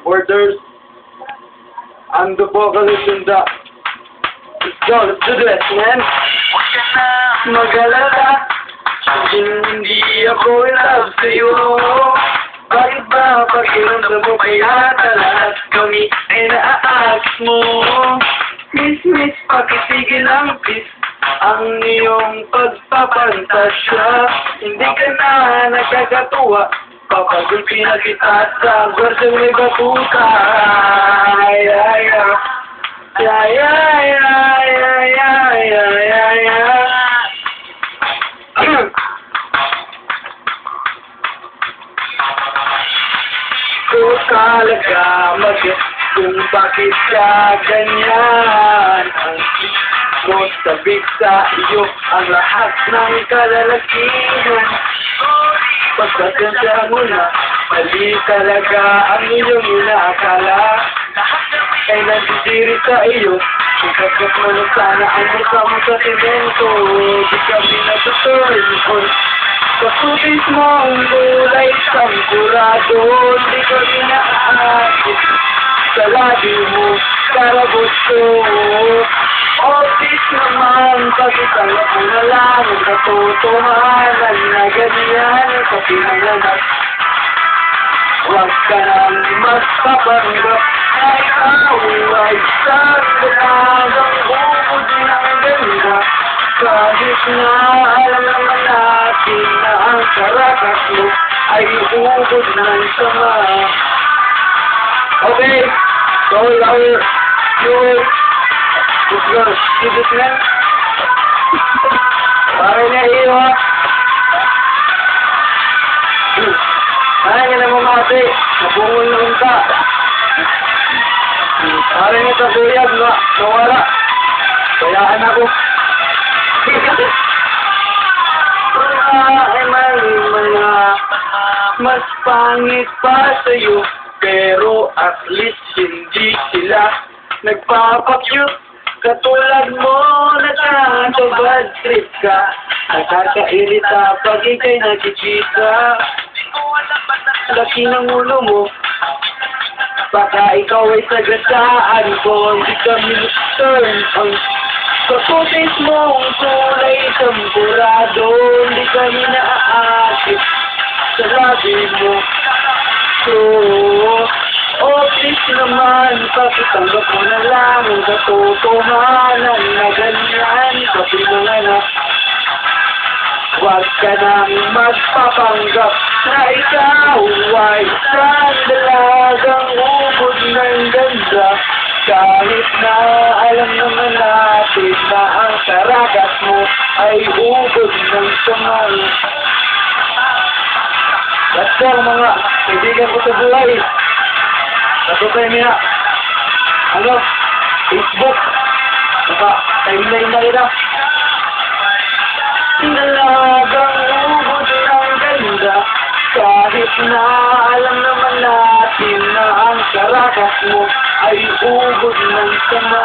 orders. I'm the vocalist in the... Let's go, let's do this, man. Huwag ka na Mag-alala, hindi ako in love sa'yo. Bakit ba pakiramdam mo ba yata lahat kami ay naaaks mo? Miss, pakitigil lang please ang iyong pagpapantasya. Hindi ka na nagkakatuwa papagulpi na kita sa gwarsang may batuta. Ay, ay, ay. Ay, ay, ay, ay, ay, ay, ay, ay. Kung talaga kung bakit ka ganyan. Ang mo sabik sa iyo ang lahat ng kalalakihan. Pagkatanda mo na mali talaga ang iyong inaakala. Ay nandidiri sa iyo kung kapag mo na sana ang mukha mo sa semento. Di kami natuturn Kasutis mo ang gulay sampurado. Di kami naaakit sa labi mo karabot ko. Otis naman pagkitanggap mo na lang ang katotohanan na ganyan sa pinanganak. Huwag ka nang magpapanggap na ikaw ay isang dalagang bukod ng ganda. Kahit na alam naman natin na ang karakas mo ay bukod ng sama. Okay, so let's go, do this now. Para niya iyo ha. Kaya nga na mamati, nabungol na ka. Para niya sa buyag na nawala. Kayaan ako. Ay mali mga mas pangit pa sa'yo, pero at least hindi sila nagpapakyut. Katulad mo, nakakabad trip ka. Nakakairita pag ika'y nakikita. Laki ng ulo mo, baka ikaw ay sagasaan ko. Hindi kami turn on. Kaputis mong kulay sampurado. Hindi kami naaakit sa labi mo. So, please naman, pakitanggap mo na lang ang katotohanan na ganyan sa pinanganak. Huwag ka nang magpapanggap na ikaw ay isang dalagang ubod ng ganda. Kahit na alam naman natin na ang karagas mo ay ubod ng samal. Let's go mga kaibigan ko sa buhay. Natutay niya. Ano? Facebook. Naka-timeline na rin. Dalagang ubod ng ganda. Kahit na alam naman natin na ang karakas mo ay ubod ng sama.